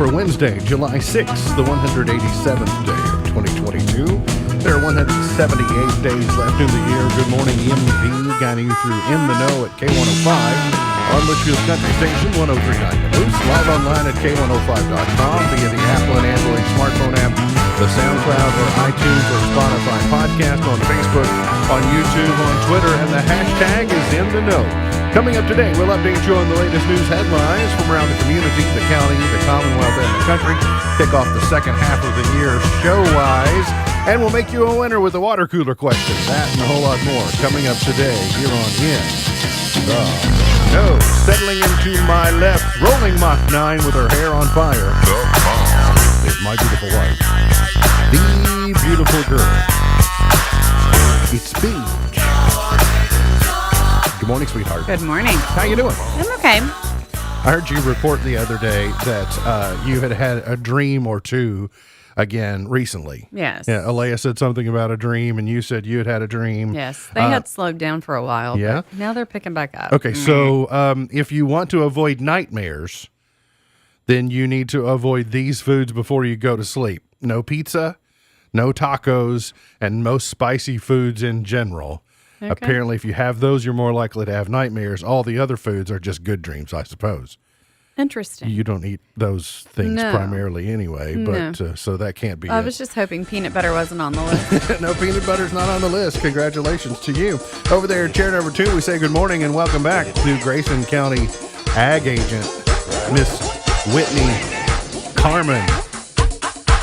for Wednesday, July 6th, the 187th day of 2022. There are 178 days left in the year. Good morning, MV, guiding you through In the Know at K105 on Litchfield's Country Station, 103.9 The Moose, live online at K105.com via the Apple and Android smartphone app, the SoundCloud or iTunes or Spotify podcast, on Facebook, on YouTube, on Twitter, and the hashtag is In the Know. Coming up today, we'll update you on the latest news headlines from around the community, the county, the Commonwealth, and the country. Kick off the second half of the year show-wise, and we'll make you a winner with a water cooler question. That and a whole lot more coming up today here on In the Know. Settling into my left, rolling Mach 9 with her hair on fire. It's my beautiful wife, the beautiful girl. It's Beach. Good morning, sweetheart. Good morning. How you doing? I'm okay. I heard you report the other day that you had a dream or two again recently. Yes. Yeah, Alea said something about a dream, and you said you had a dream. Yes. They had slowed down for a while. Yeah? But now they're picking back up. Okay, so if you want to avoid nightmares, then you need to avoid these foods before you go to sleep. No pizza, no tacos, and most spicy foods in general. Okay. Apparently, if you have those, you're more likely to have nightmares. All the other foods are just good dreams, I suppose. Interesting. You don't eat those things primarily anyway, but so that can't be I it. was just hoping peanut butter wasn't on the list. No, peanut butter's not on the list. Congratulations to you. Over there at chair number 2, we say good morning and welcome back to Grayson County Ag Agent, Miss Whitney Carmen.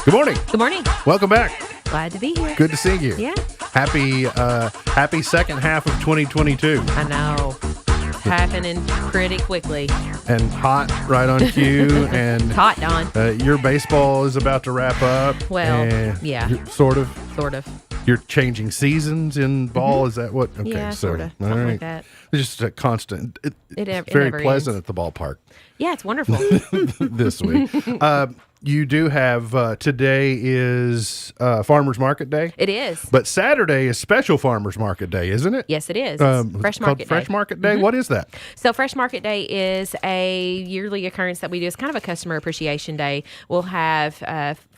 Good morning. Good morning. Welcome back. Glad to be here. Good to see you. Yeah. Happy second half of 2022. I know. Happening pretty quickly. And hot right on cue. And Hot, Don. your baseball is about to wrap up. Well, and yeah. Sort of. Sort of. You're changing seasons in ball. Is that what? Okay, Yeah, so sort of. Something like that. It's just a constant. It's It very never pleasant ends. at the ballpark Yeah, it's wonderful. this week. You do have today is Farmers Market Day. It is. But Saturday is special Farmers Market Day, isn't it? Yes, it is. It's Fresh called Market Day. Fresh Market Day. What is that? So Fresh Market Day is a yearly occurrence that we do. It's kind of a customer appreciation day. We'll have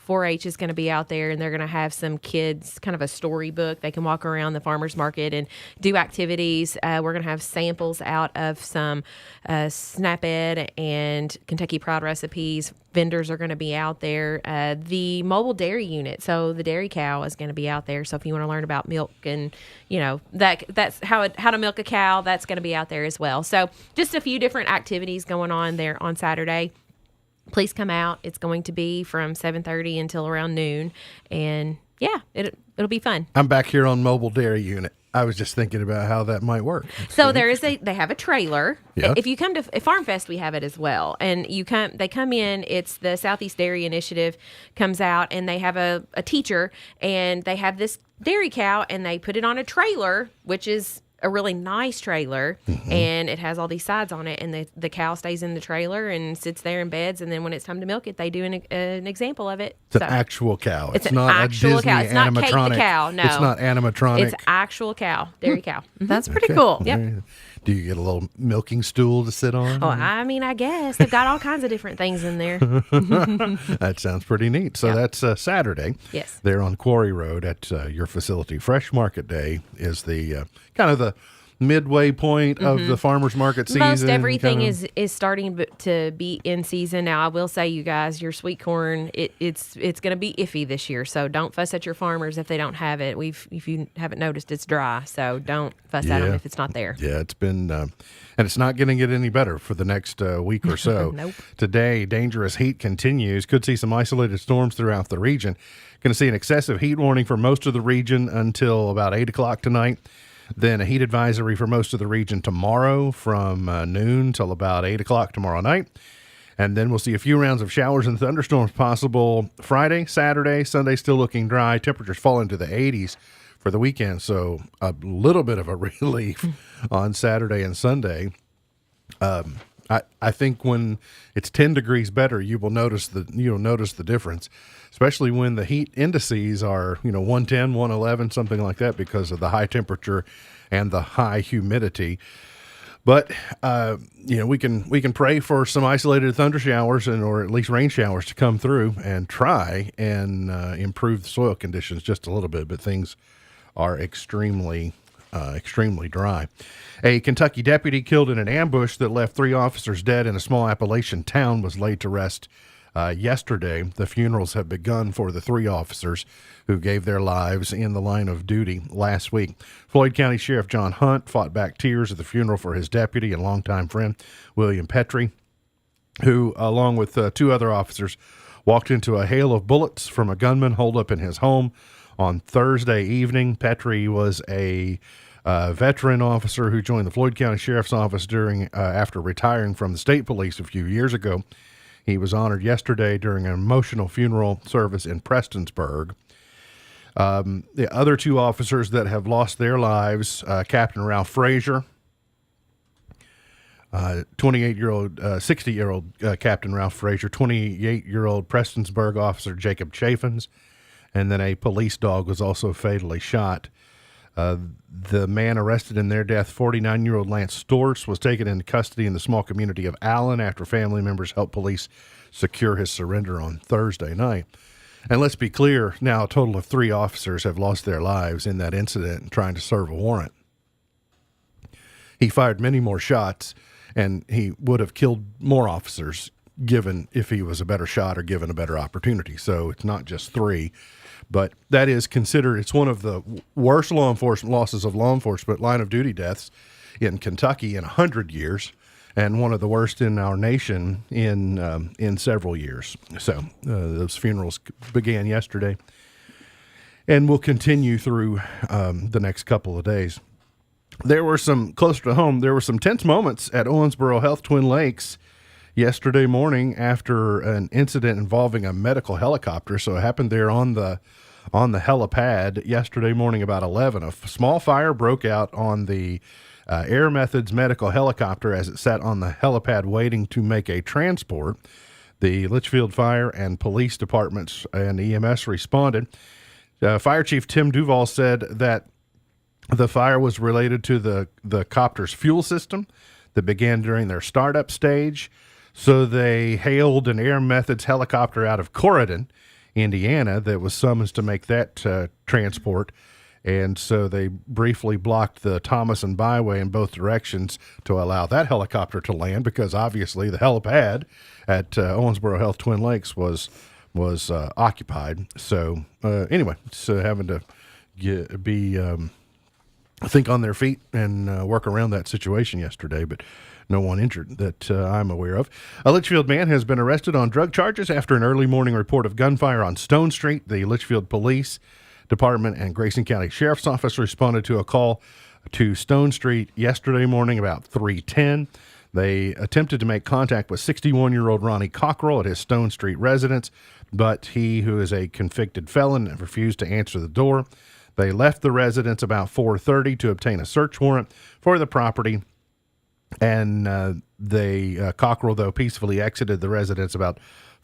4-H is going to be out there, and they're going to have some kids, kind of a storybook. They can walk around the farmers market and do activities. We're going to have samples out of some Snap Ed and Kentucky Proud recipes. Vendors are going to be out there. The mobile dairy unit, so the dairy cow is going to be out there. So if you want to learn about milk and, that's how to milk a cow, that's going to be out there as well. So just a few different activities going on there on Saturday. Please come out. It's going to be from 7:30 until around noon. And yeah, it'll be fun. I'm back here on mobile dairy unit. I was just thinking about how that might work. So they have a trailer. Yeah. If you come to Farm Fest, we have it as well. And they come in, it's the Southeast Dairy Initiative comes out, and they have a teacher, and they have this dairy cow, and they put it on a trailer, which is a really nice trailer, and it has all these sides on it, and the cow stays in the trailer and sits there in beds, and then when it's time to milk it, they do an example of it. It's an actual cow. It's an not actual a Disney cow. It's not Kate the animatronic. cow. No, It's not animatronic. It's actual cow, dairy cow. That's pretty cool. Yep. Do you get a little milking stool to sit on? Oh, I mean, I guess they've got all kinds of different things in there. That sounds pretty neat. So that's Saturday. Yes. There on Quarry Road at your facility. Fresh Market Day is the kind of the midway point of the farmers market season. Most everything kinda. is starting to be in season now. I will say, you guys, your sweet corn it's going to be iffy this year. So don't fuss at your farmers if they don't have it. If you haven't noticed, it's dry. So don't fuss at them if it's not there. Yeah, it's been and it's not going to get any better for the next week or so. Nope. Today, dangerous heat continues. Could see some isolated storms throughout the region. Going to see an excessive heat warning for most of the region until about 8 o'clock tonight. Then a heat advisory for most of the region tomorrow from noon till about 8 o'clock tomorrow night. And then we'll see a few rounds of showers and thunderstorms possible Friday, Saturday, Sunday still looking dry. Temperatures fall into the 80s for the weekend. So a little bit of a relief on Saturday and Sunday. I think when it's 10 degrees better, you'll notice the difference, especially when the heat indices are 110, 111, something like that, because of the high temperature and the high humidity. But we can pray for some isolated thunder showers or at least rain showers to come through and try and improve the soil conditions just a little bit. But things are extremely dry. A Kentucky deputy killed in an ambush that left 3 officers dead in a small Appalachian town was laid to rest yesterday. The funerals have begun for the 3 officers who gave their lives in the line of duty last week. Floyd County Sheriff John Hunt fought back tears at the funeral for his deputy and longtime friend, William Petrie, who, along with 2 other officers, walked into a hail of bullets from a gunman holed up in his home on Thursday evening. Petrie was a veteran officer who joined the Floyd County Sheriff's Office after retiring from the state police a few years ago. He was honored yesterday during an emotional funeral service in Prestonsburg. The other 2 officers that have lost their lives, Captain Ralph Frazier, 60-year-old Captain Ralph Frazier, 28-year-old Prestonsburg officer Jacob Chaffins, and then a police dog was also fatally shot. The man arrested in their death, 49-year-old Lance Storrs, was taken into custody in the small community of Allen after family members helped police secure his surrender on Thursday night. And let's be clear, now a total of 3 officers have lost their lives in that incident trying to serve a warrant. He fired many more shots, and he would have killed more officers given if he was a better shot or given a better opportunity. So it's not just 3. But that is considered, it's one of the worst law enforcement losses of law enforcement line of duty deaths in Kentucky in 100 years, and one of the worst in our nation in several years. So those funerals began yesterday and will continue through the next couple of days. There were some, closer to home, there were some tense moments at Owensboro Health Twin Lakes yesterday morning after an incident involving a medical helicopter. So it happened there on the helipad yesterday morning about 11. A small fire broke out on the Air Methods medical helicopter as it sat on the helipad waiting to make a transport. The Litchfield Fire and Police Departments and EMS responded. Fire Chief Tim Duval said that the fire was related to the copter's fuel system that began during their startup stage. So they hailed an Air Methods helicopter out of Corydon, Indiana, that was summoned to make that transport. And so they briefly blocked the Thomas and Byway in both directions to allow that helicopter to land, because obviously the helipad at Owensboro Health Twin Lakes was occupied. So anyway, so having to think on their feet and work around that situation yesterday, but no one injured that I'm aware of. A Litchfield man has been arrested on drug charges after an early morning report of gunfire on Stone Street. The Litchfield Police Department and Grayson County Sheriff's Office responded to a call to Stone Street yesterday morning about 3:10. They attempted to make contact with 61-year-old Ronnie Cockrell at his Stone Street residence, but he, who is a convicted felon, refused to answer the door. They left the residence about 4:30 to obtain a search warrant for the property. And Cockrell, though, peacefully exited the residence about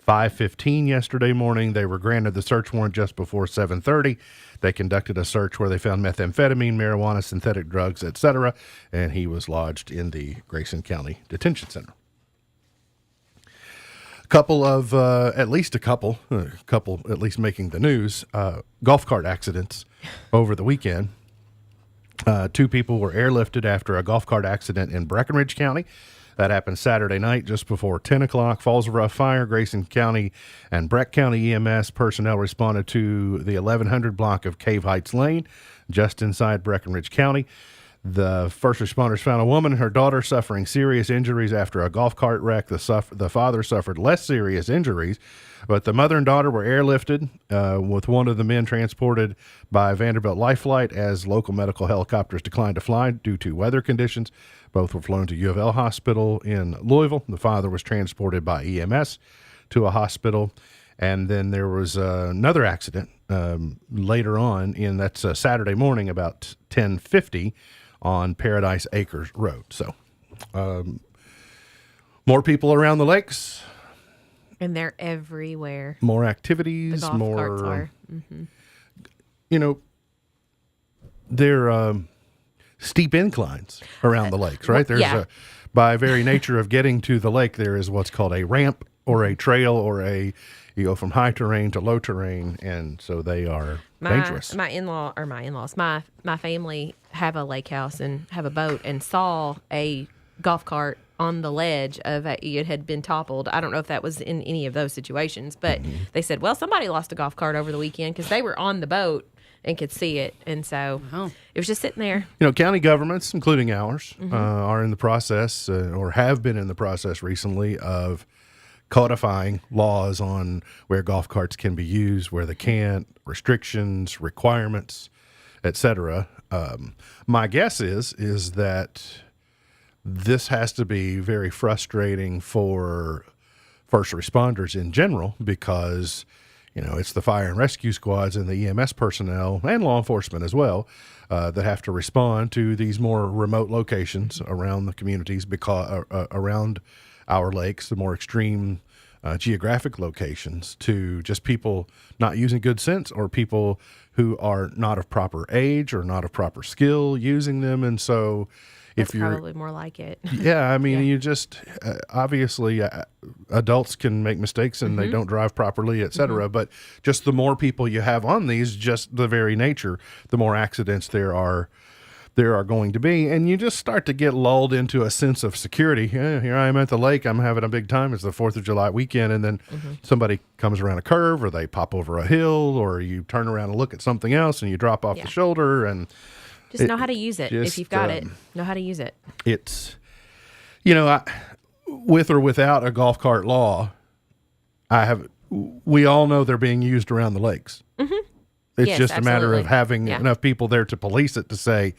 5:15 yesterday morning. They were granted the search warrant just before 7:30. They conducted a search where they found methamphetamine, marijuana, synthetic drugs, etc., and he was lodged in the Grayson County Detention Center. At least making the news, golf cart accidents over the weekend. 2 people were airlifted after a golf cart accident in Breckinridge County. That happened Saturday night just before 10 o'clock. Falls of Rough Fire, Grayson County, and Breck County EMS personnel responded to the 1100 block of Cave Heights Lane, just inside Breckinridge County. The first responders found a woman and her daughter suffering serious injuries after a golf cart wreck. The father suffered less serious injuries, but the mother and daughter were airlifted, with one of the men transported by Vanderbilt Life Flight as local medical helicopters declined to fly due to weather conditions. Both were flown to U of L Hospital in Louisville. The father was transported by EMS to a hospital. And then there was another accident later on, that's Saturday morning about 10:50 on Paradise Acres Road. So more people around the lakes. And they're everywhere. More activities. The golf carts are. Mm-hmm. They're steep inclines around the lakes, right? There's yeah. by very nature of getting to the lake, there is what's called a ramp or a trail or you go from high terrain to low terrain, and so they are dangerous. My family have a lake house and have a boat and saw a golf cart on the ledge of it had been toppled. I don't know if that was in any of those situations, but they said, well, somebody lost a golf cart over the weekend because they were on the boat and could see it. And so it was just sitting there. County governments, including ours, are in the process or have been in the process recently of codifying laws on where golf carts can be used, where they can't, restrictions, requirements, etc. My guess is that this has to be very frustrating for first responders in general because, it's the fire and rescue squads and the EMS personnel and law enforcement as well that have to respond to these more remote locations around the communities because around our lakes, the more extreme geographic locations, to just people not using good sense or people who are not of proper age or not of proper skill using them. And so That's probably more like it. Yeah, I mean, you just obviously adults can make mistakes and they don't drive properly, et cetera. But just the more people you have on these, just the very nature, the more accidents there are going to be. And you just start to get lulled into a sense of security. Yeah, here I am at the lake. I'm having a big time. It's the 4th of July weekend. And then somebody comes around a curve or they pop over a hill or you turn around and look at something else and you drop off the shoulder and just know how to use it. If you've got it, know how to use it. It's, with or without a golf cart law, we all know they're being used around the lakes. It's just a matter of having enough people there to police it to say,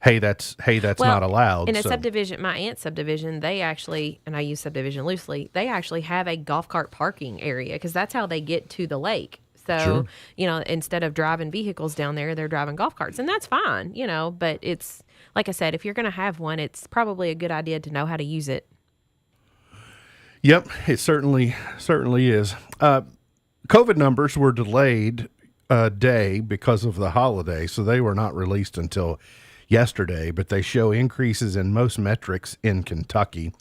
hey, that's not allowed. In a subdivision, my aunt's subdivision, they actually, and I use subdivision loosely, they actually have a golf cart parking area because that's how they get to the lake. So, instead of driving vehicles down there, they're driving golf carts. And that's fine, but it's, like I said, if you're going to have one, it's probably a good idea to know how to use it. Yep, it certainly is. COVID numbers were delayed a day because of the holiday, so they were not released until yesterday, but they show increases in most metrics in Kentucky.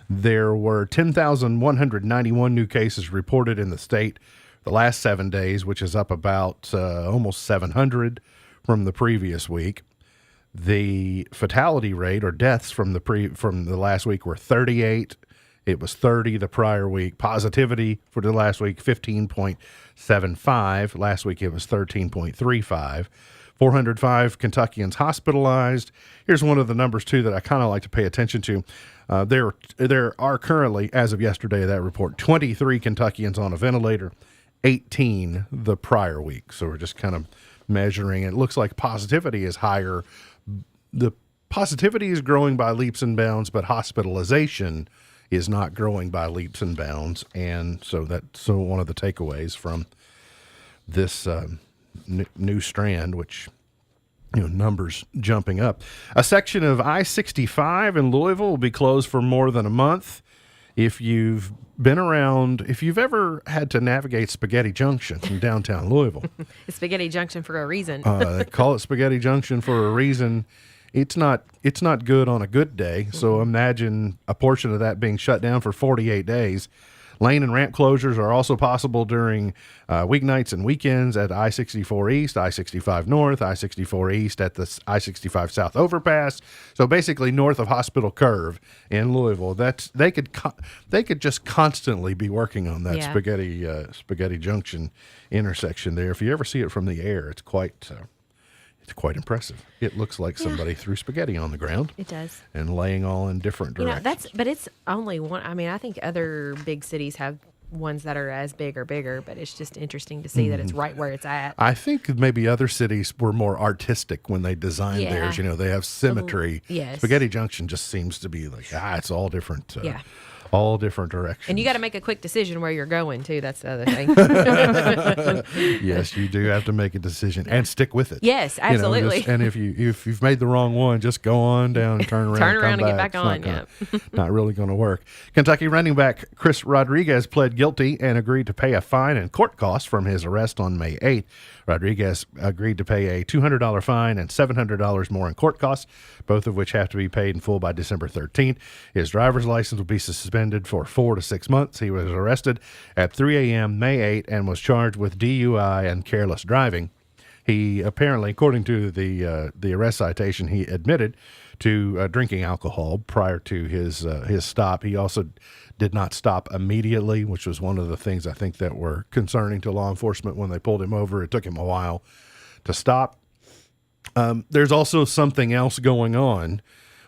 There were 10,191 new cases reported in the state the last 7 days, which is up about almost 700 from the previous week. The fatality rate or deaths from the last week were 38. It was 30 the prior week. Positivity for the last week, 15.75. Last week it was 13.35. 405 Kentuckians hospitalized. Here's one of the numbers, too, that I kind of like to pay attention to. There are currently, as of yesterday, that report, 23 Kentuckians on a ventilator, 18 the prior week. So we're just kind of measuring. It looks like positivity is higher. The positivity is growing by leaps and bounds, but hospitalization is not growing by leaps and bounds. And so that's one of the takeaways from this new strand, which, numbers jumping up. A section of I-65 in Louisville will be closed for more than a month. If you've ever had to navigate Spaghetti Junction in downtown Louisville. It's Spaghetti Junction for a reason. They call it Spaghetti Junction for a reason. It's not good on a good day. So imagine a portion of that being shut down for 48 days. Lane and ramp closures are also possible during weeknights and weekends at I-64 East, I-65 North, I-64 East at the I-65 South overpass. So basically north of Hospital Curve in Louisville. They could just constantly be working on that Spaghetti Junction intersection there. If you ever see it from the air, it's quite impressive. It looks like somebody threw spaghetti on the ground. It does. And laying all in different directions. But it's only one. I mean, I think other big cities have ones that are as big or bigger, but it's just interesting to see that it's right where it's at. I think maybe other cities were more artistic when they designed theirs. They have symmetry. Yes. Spaghetti Junction just seems to be like, it's all different. all different directions. And you got to make a quick decision where you're going too. That's the other thing. Yes, you do have to make a decision and stick with it. Yes, absolutely. And if you've made the wrong one, just go on down, turn around, Turn around come and get back on. Not really going to work. Kentucky running back Chris Rodriguez pled guilty and agreed to pay a fine and court costs from his arrest on May 8th. Rodriguez agreed to pay a $200 fine and $700 more in court costs, both of which have to be paid in full by December 13th. His driver's license will be suspended for 4 to 6 months. He was arrested at 3 a.m. May 8 and was charged with DUI and careless driving. He apparently, according to the arrest citation, he admitted to drinking alcohol prior to his stop. He also did not stop immediately, which was one of the things I think that were concerning to law enforcement when they pulled him over. It took him a while to stop. There's also something else going on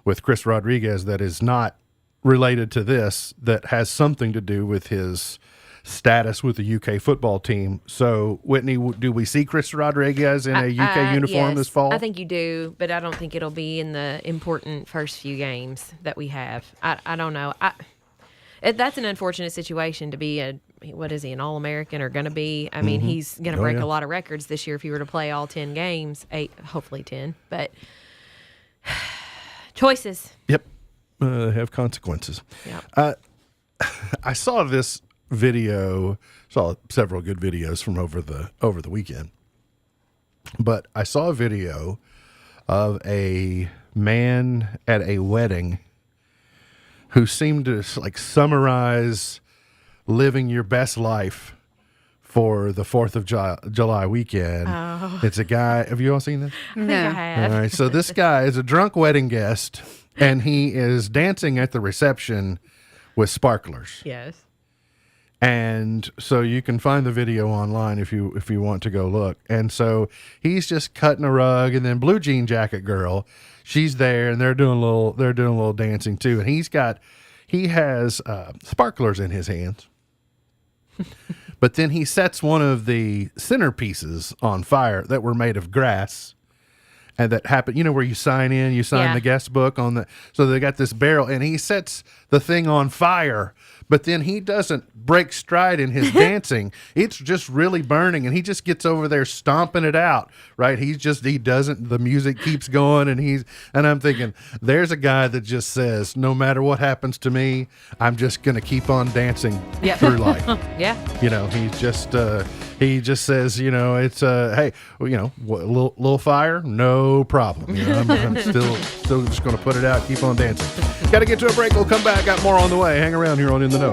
with Chris Rodriguez that is not related to this, that has something to do with his status with the UK football team. So, Whitney, do we see Chris Rodriguez in a UK uniform yes, this fall? I think you do, but I don't think it'll be in the important first few games that we have. I don't know. That's an unfortunate situation to be what is he, an All-American or going to be? I mean, he's going to break a lot of records this year if he were to play all 10 games, 8, hopefully 10, but choices. Yep. Have consequences. Yep. I saw this video, saw several good videos from over the weekend, but I saw a video of a man at a wedding who seemed to like summarize living your best life for the 4th of July weekend. Oh. It's a guy. Have you all seen this? I think I have. All right. So this guy is a drunk wedding guest, and he is dancing at the reception with sparklers. Yes. And so you can find the video online if you want to go look. And so he's just cutting a rug, and then Blue Jean Jacket Girl, she's there, and they're doing a little dancing too. And he has sparklers in his hands. But then he sets one of the centerpieces on fire that were made of grass. And that happened, where you sign the guest book on the, so they got this barrel, and he sets the thing on fire, but then he doesn't break stride in his dancing. It's just really burning, and he just gets over there stomping it out, right? He doesn't, the music keeps going, and I'm thinking, there's a guy that just says, no matter what happens to me, I'm just going to keep on dancing through life. Yeah. He just says, it's hey, little fire, no problem. I'm still just going to put it out, keep on dancing. Got to get to a break. We'll come back. Got more on the way. Hang around here on In the Know.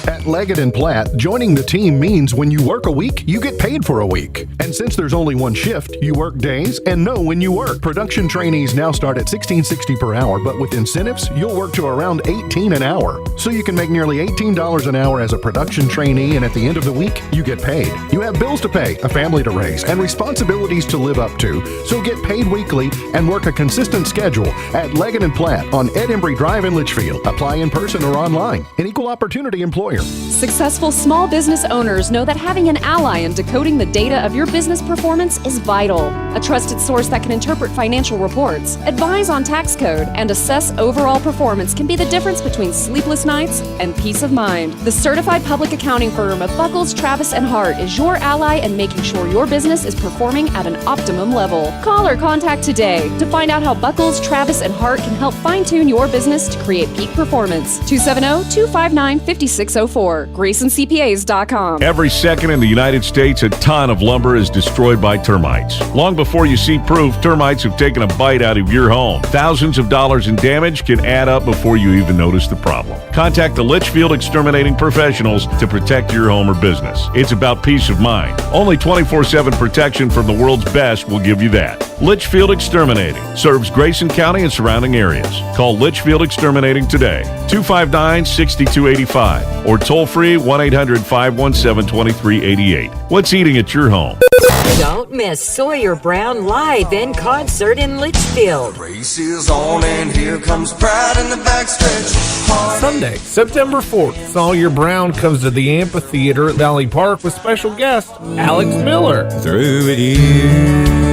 At Leggett & Platt, joining the team means when you work a week, you get paid for a week. And since there's only one shift, you work days and know when you work. Production trainees now start at $16.60 per hour, but with incentives, you'll work to around $18 an hour. So you can make nearly $18 an hour as a production trainee, and at the end of the week, you get paid. You have bills to pay, a family to raise, and responsibilities to live up to. So get paid weekly and work a consistent schedule at Leggett & Platt on Ed Embry Drive in Litchfield. Apply in person or online. An equal opportunity employer. Successful small business owners know that having an ally in decoding the data of your business performance is vital. A trusted source that can interpret financial reports, advise on tax code, and assess overall performance can be the difference between sleepless nights and peace of mind. The certified public accounting firm of Buckles, Travis & Hart is your ally in making sure your business is performing at an optimum level. Call or contact today to find out how Buckles, Travis & Hart can help fine-tune your business to create peak performance. 270-259-5604. GraysonCPAs.com. Every second in the United States, a ton of lumber is destroyed by termites. Long before you see proof, termites have taken a bite out of your home. Thousands of dollars in damage can add up before you even notice the problem. Contact the Litchfield Exterminating Professionals to protect your home or business. It's about peace of mind. Only 24/7 protection from the world's best will give you that. Litchfield Exterminating serves Grayson County and surrounding areas. Call Litchfield Exterminating today, 259-6285, or toll-free 1-800-517-2388. What's eating at your home? Don't miss Sawyer Brown live in concert in Litchfield. Race is on and here comes Pride in the backstretch. Sunday, September 4th, Sawyer Brown comes to the amphitheater at Valley Park with special guest Alex Miller. Through it is.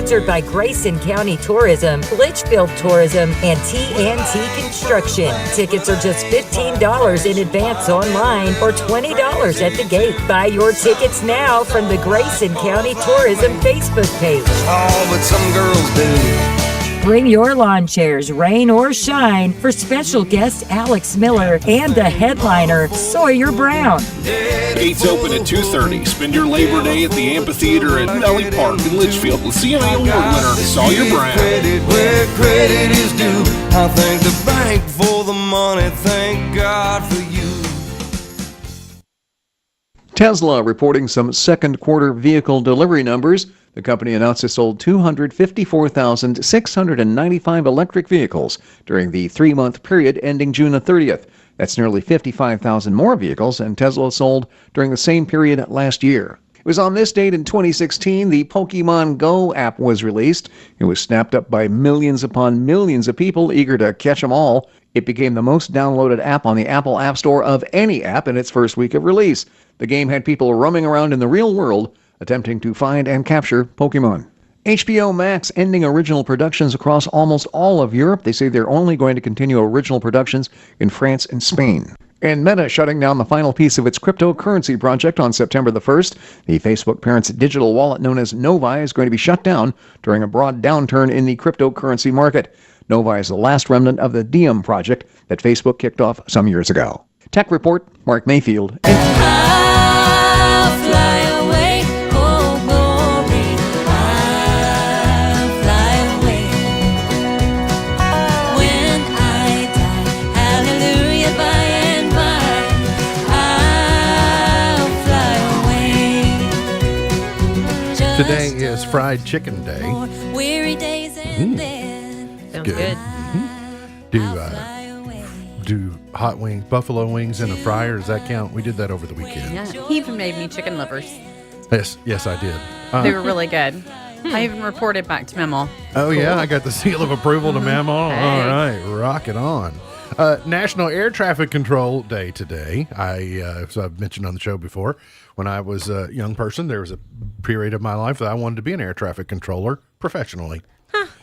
Sponsored by Grayson County Tourism, Litchfield Tourism, and TNT Construction. Tickets are just $15 in advance online or $20 at the gate. Buy your tickets now from the Grayson County Tourism Facebook page. Oh, but some girls do. Bring your lawn chairs, rain or shine, for special guest Alex Miller and the headliner, Sawyer Brown. Gates open at 2:30. Spend your Labor Day at the amphitheater at Valley Park in Litchfield with CMA Award winner Sawyer Brown. Credit where credit is due. I thank the bank for the money. Thank God for you. Tesla reporting some second quarter vehicle delivery numbers. The company announced it sold 254,695 electric vehicles during the 3-month period ending June the 30th. That's nearly 55,000 more vehicles than Tesla sold during the same period last year. It was on this date in 2016 the Pokemon Go app was released. It was snapped up by millions upon millions of people eager to catch them all. It became the most downloaded app on the Apple App Store of any app in its first week of release. The game had people roaming around in the real world attempting to find and capture Pokemon. HBO Max ending original productions across almost all of Europe. They say they're only going to continue original productions in France and Spain. And Meta shutting down the final piece of its cryptocurrency project on September the 1st. The Facebook parent's digital wallet known as Novi is going to be shut down during a broad downturn in the cryptocurrency market. Novi is the last remnant of the Diem project that Facebook kicked off some years ago. Tech Report, Mark Mayfield. I'll fly away, oh glory, I'll fly away. When I die, hallelujah, by and by, I'll fly away. Today is Fried Chicken Day. Weary days and then. Sounds Good. good. Do hot wings, buffalo wings in a fryer, does that count? We did that over the weekend. Yeah, he even made me chicken livers. Yes, I did. They were really good. I even reported back to Memo. Oh, yeah, I got the seal of approval to Memo. All right, rock it on. National Air Traffic Control Day today. As I've mentioned on the show before, when I was a young person, there was a period of my life that I wanted to be an air traffic controller professionally.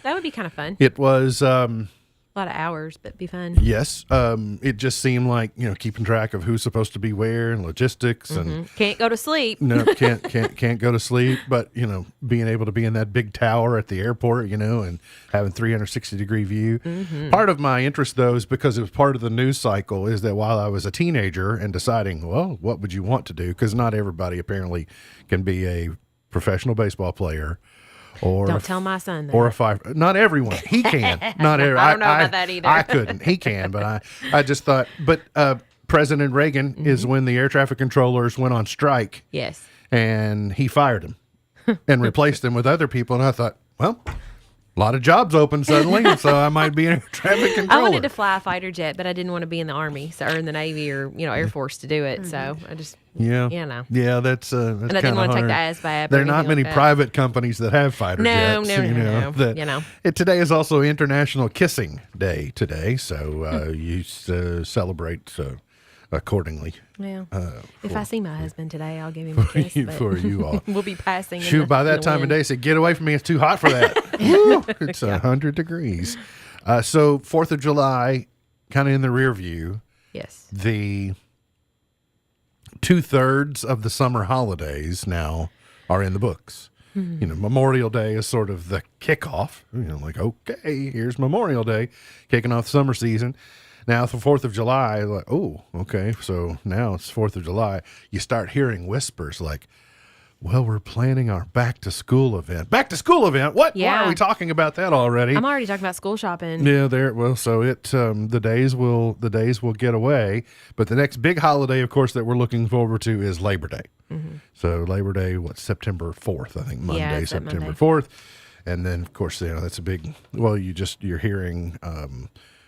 That would be kind of fun. It was... a lot of hours, but be fun. Yes. It just seemed like, keeping track of who's supposed to be where and logistics and Can't go to sleep. no, can't go to sleep, but being able to be in that big tower at the airport, and having 360-degree view. Part of my interest though is because it was part of the news cycle is that while I was a teenager and deciding, well, what would you want to do? Because not everybody apparently can be a professional baseball player. Or Don't tell my son that. Or not everyone. He can. Not every. I don't know about that either. I couldn't. He can, but I just thought. But President Reagan is when the air traffic controllers went on strike. Yes. And he fired them and replaced them with other people. And I thought, well, a lot of jobs open suddenly, so I might be an air traffic controller. I wanted to fly a fighter jet, but I didn't want to be in the Army or in the Navy or Air Force to do it. So I just Yeah, that's and I didn't want to take the ASVAB. There are not many private companies that have fighter jets. No. Today is also International Kissing Day today, so you celebrate accordingly. Well, if I see my husband today, I'll give him a kiss. For you all. We'll be passing. Shoot, by that time of day, say, get away from me. It's too hot for that. Woo, it's 100 degrees. So 4th of July, kind of in the rear view. Yes. The 2/3 of the summer holidays now are in the books. Memorial Day is sort of the kickoff. Like, okay, here's Memorial Day, kicking off summer season. Now, for 4th of July, like, oh, okay, so now it's 4th of July. You start hearing whispers like, well, we're planning our back-to-school event. Back-to-school event? What? Yeah. Why are we talking about that already? I'm already talking about school shopping. Yeah, so the days will get away. But the next big holiday, of course, that we're looking forward to is Labor Day. So Labor Day, September 4th, I think, Monday, September 4th. And then, of course, that's a big, you're hearing...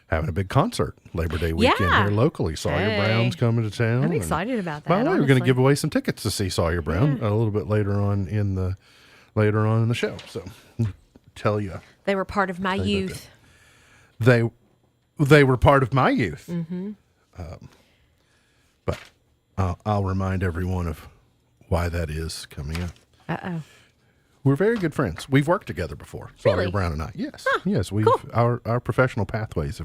having a big concert Labor Day weekend here locally. Sawyer Brown's coming to town. I'm excited about that. By the way, we're going to give away some tickets to see Sawyer Brown a little bit later on in the show. So, tell you, they were part of my youth. They were part of my youth. But I'll remind everyone of why that is coming up. We're very good friends. We've worked together before. Sawyer Really? Brown and I. Yes. Yes. We've our professional pathways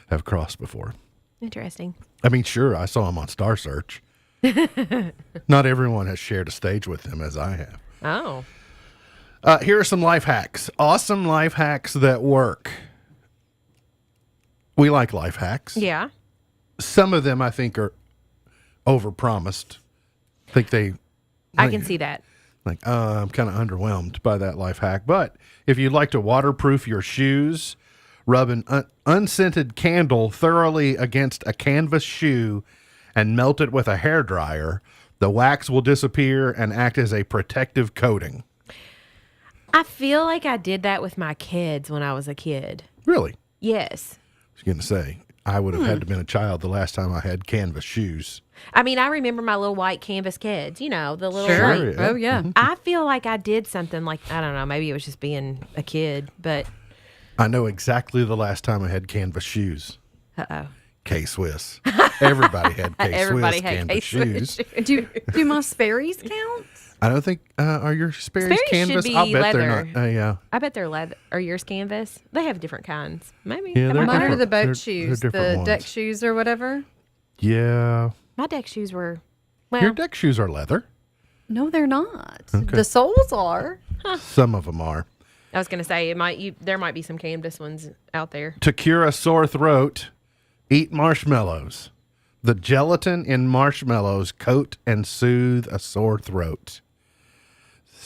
have crossed before. Interesting. I mean, sure, I saw him on Star Search. Not everyone has shared a stage with him as I have. Oh. Here are some life hacks. Awesome life hacks that work. We like life hacks. Yeah. Some of them I think are overpromised. I can see that. I'm kind of underwhelmed by that life hack. But if you'd like to waterproof your shoes, rub an unscented candle thoroughly against a canvas shoe and melt it with a hairdryer. The wax will disappear and act as a protective coating. I feel like I did that with my kids when I was a kid. Really? Yes. I was going to say, I would have had to been a child the last time I had canvas shoes. I mean, I remember my little white canvas kids, the little Sure. white. Oh, yeah. I feel like I did something like, I don't know, maybe it was just being a kid, but I know exactly the last time I had canvas shoes. uh-oh. K-Swiss. Everybody had K-Swiss Everybody had canvas K-Swiss shoes. Do my Sperry's count? I don't think, are your Sperry's Sperry's should canvas? be I'll bet leather. they're not. Yeah. I bet they're leather. Or yours canvas? They have different kinds. Maybe. Yeah, That they're might Mine be are different. the boat They're shoes, different the deck ones. shoes or whatever. Yeah. My deck shoes were, well, Your deck shoes are leather. No, they're not. The soles are. Some of them are. I was going to say there might be some canvas ones out there. To cure a sore throat, eat marshmallows. The gelatin in marshmallows coat and soothe a sore throat.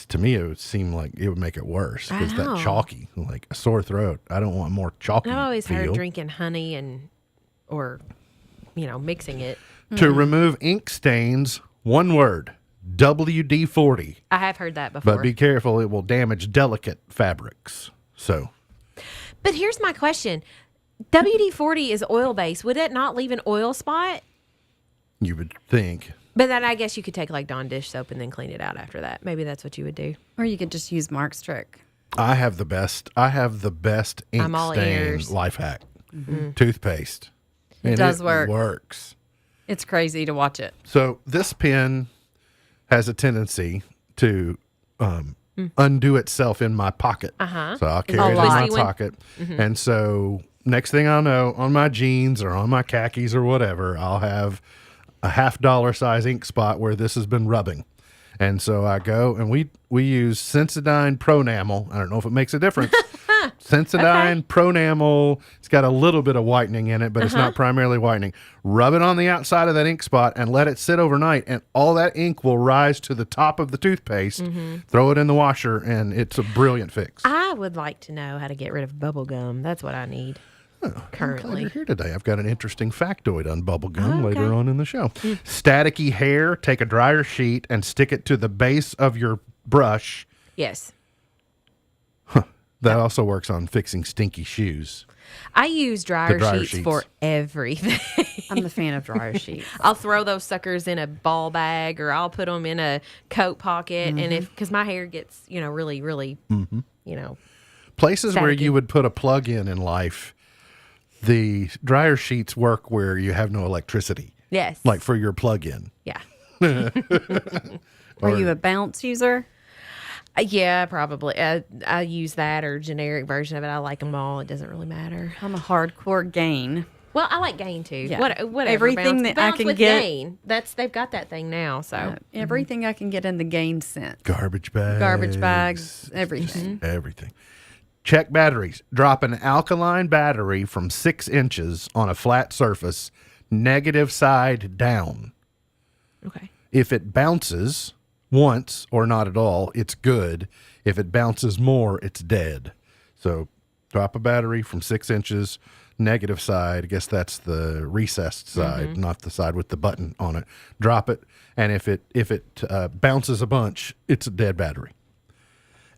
To me, it would seem like it would make it worse because I that know. chalky, like a sore throat. I don't want more chalky. I've always heard feel. drinking honey or mixing it. To remove ink stains, one word, WD-40. I have heard that before. But be careful, it will damage delicate fabrics. So, But here's my question. WD-40 is oil-based. Would it not leave an oil spot? you would think. But then I guess you could take like Dawn dish soap and then clean it out after that. Maybe that's what you would do. Or you could just use Mark's trick. I have the best ink I'm all stain ears. life hack. Toothpaste. And does work. Works. It's crazy to watch it. So this pen has a tendency to undo itself in my pocket. Uh-huh. So I'll carry A it in my lot. pocket. And so next thing I know, on my jeans or on my khakis or whatever, I'll have a $50 size ink spot where this has been rubbing. And so I go and we use Sensodyne Pronamel. I don't know if it makes a difference. Sensodyne Pronamel. It's got a little bit of whitening in it, but it's not primarily whitening. Rub it on the outside of that ink spot and let it sit overnight, and all that ink will rise to the top of the toothpaste. Throw it in the washer, and it's a brilliant fix. I would like to know how to get rid of bubble gum. That's what I need I'm glad currently. you're here today. I've got an interesting factoid on bubble gum Okay. later on in the show. Staticky hair, take a dryer sheet and stick it to the base of your brush. Yes. That also works on fixing stinky shoes. I use dryer, dryer sheets sheets. for everything. I'm the fan of dryer sheets. I'll throw those suckers in a ball bag or I'll put them in a coat pocket. And because my hair gets, really, really, Places where Staticky. you would put a plug in life, the dryer sheets work where you have no electricity, yes. like for your plug in. Yeah. Are you a bounce user? Yeah, probably. I use that or generic version of it. I like them all. It doesn't really matter. I'm a hardcore gain. Well, I like Gain too. Yeah. Whatever. Everything that I Bounce can with get- Gain. They've got that thing now. So Everything I can get in the gain scent. Garbage bags. Garbage bags, everything. Everything. Check batteries. Drop an alkaline battery from 6 inches on a flat surface, negative side down. okay. If it bounces once or not at all, it's good. If it bounces more, it's dead. So drop a battery from 6 inches, negative side. I guess that's the recessed side, not the side with the button on it. Drop it, and if it bounces a bunch, it's a dead battery.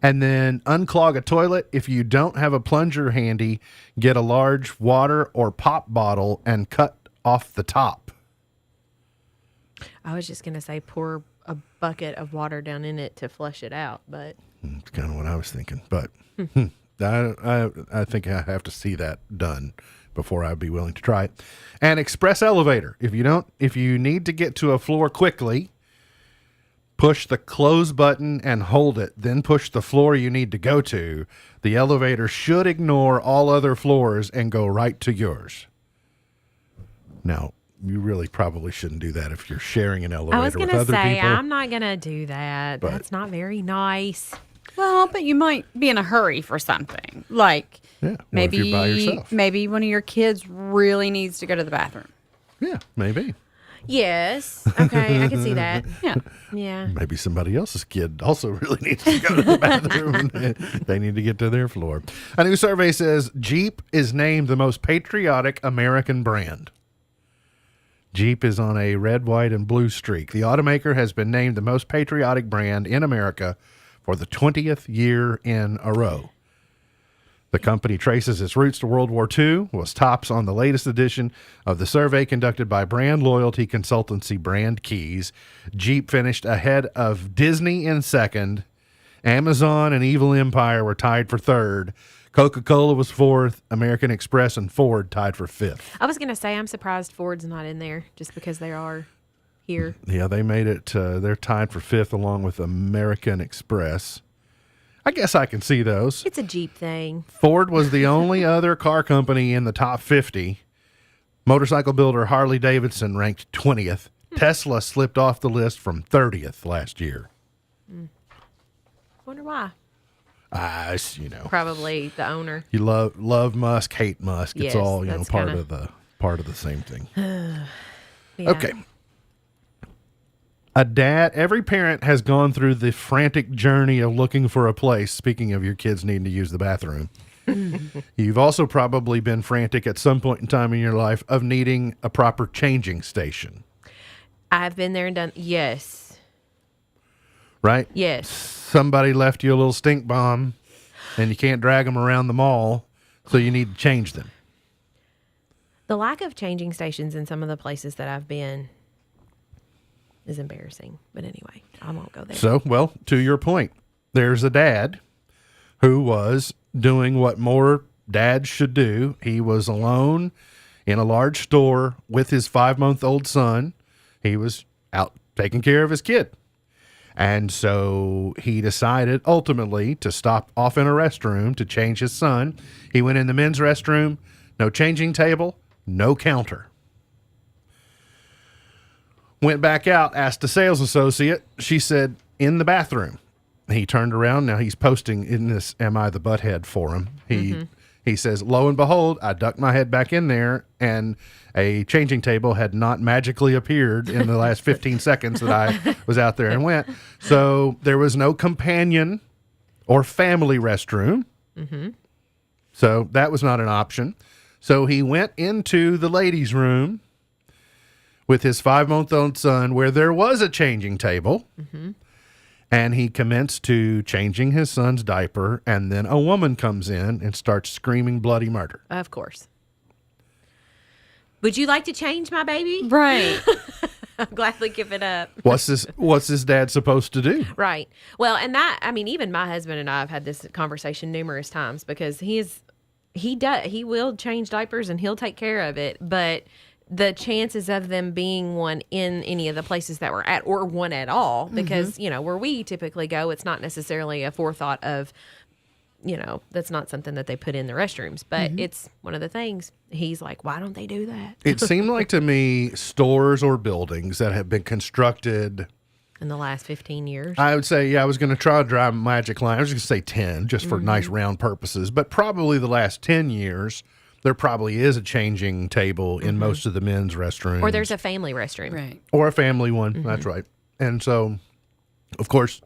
And then unclog a toilet. If you don't have a plunger handy, get a large water or pop bottle and cut off the top. I was just gonna say pour a bucket of water down in it to flush it out, but That's kind of what I was thinking, but I think I have to see that done before I'd be willing to try it. And express elevator. If you need to get to a floor quickly, push the close button and hold it, then push the floor you need to go to, the elevator should ignore all other floors and go right to yours. Now, you really probably shouldn't do that if you're sharing an elevator I was with going to other say, people. I'm not going to do that. But- That's not very nice. Well, but you might be in a hurry for something. Like Yeah, well, if maybe you're by yourself. maybe one of your kids really needs to go to the bathroom. Yeah, maybe. Yes. Okay, I can see that. Yeah. Yeah. Maybe somebody else's kid also really needs to go to the bathroom and they need to get to their floor. A new survey says Jeep is named the most patriotic American brand. Jeep is on a red, white, and blue streak. The automaker has been named the most patriotic brand in America for the 20th year in a row. The company traces its roots to World War II, was tops on the latest edition of the survey conducted by brand loyalty consultancy Brand Keys. Jeep finished ahead of Disney in second. Amazon and Evil Empire were tied for third. Coca-Cola was fourth. American Express and Ford tied for fifth. I was going to say, I'm surprised Ford's not in there just because they are here. Yeah, they made it. They're tied for fifth along with American Express. I guess I can see those. It's a Jeep thing. Ford was the only other car company in the top 50. Motorcycle builder Harley Davidson ranked 20th. Tesla slipped off the list from 30th last year. Wonder why. You know, Probably the owner. you love Musk, hate Musk. It's Yes, all that's part kinda- of the same thing. Yeah. Okay. Every parent has gone through the frantic journey of looking for a place. Speaking of your kids needing to use the bathroom, you've also probably been frantic at some point in time in your life of needing a proper changing station, I've been there and done. Yes. right? Yes. Somebody left you a little stink bomb and you can't drag them around the mall, so you need to change them. The lack of changing stations in some of the places that I've been is embarrassing. But anyway, I won't go there. So, well, to your point, there's a dad who was doing what more dads should do. He was alone in a large store with his 5-month-old son. He was out taking care of his kid. And so he decided ultimately to stop off in a restroom to change his son. He went in the men's restroom, no changing table, no counter. Went back out, asked a sales associate. She said, in the bathroom. He turned around. Now he's posting in this Am I the Butthead forum. He says, lo and behold, I ducked my head back in there and a changing table had not magically appeared in the last 15 seconds that I was out there and went. So there was no companion or family restroom. So that was not an option. So he went into the ladies' room with his 5-month-old son where there was a changing table. And he commenced to changing his son's diaper. And then a woman comes in and starts screaming bloody murder. Of course. Would you like to change my baby? Right. I'll gladly give it up. What's this dad supposed to do? Right. Well, and that, I mean, even my husband and I have had this conversation numerous times because he will change diapers and he'll take care of it, but the chances of them being one in any of the places that we're at or one at all, because, you know, where we typically go, it's not necessarily a forethought of, you know, that's not something that they put in the restrooms, but it's one of the things. He's like, why don't they do that? It seemed like to me stores or buildings that have been constructed, In the last 15 years. I would say, I was going to try to draw a magic line. I was going to say 10 just for nice round purposes, but probably the last 10 years, there probably is a changing table in most of the men's restrooms. Or there's a family restroom. Right. Or a family one. That's right. And so, of course,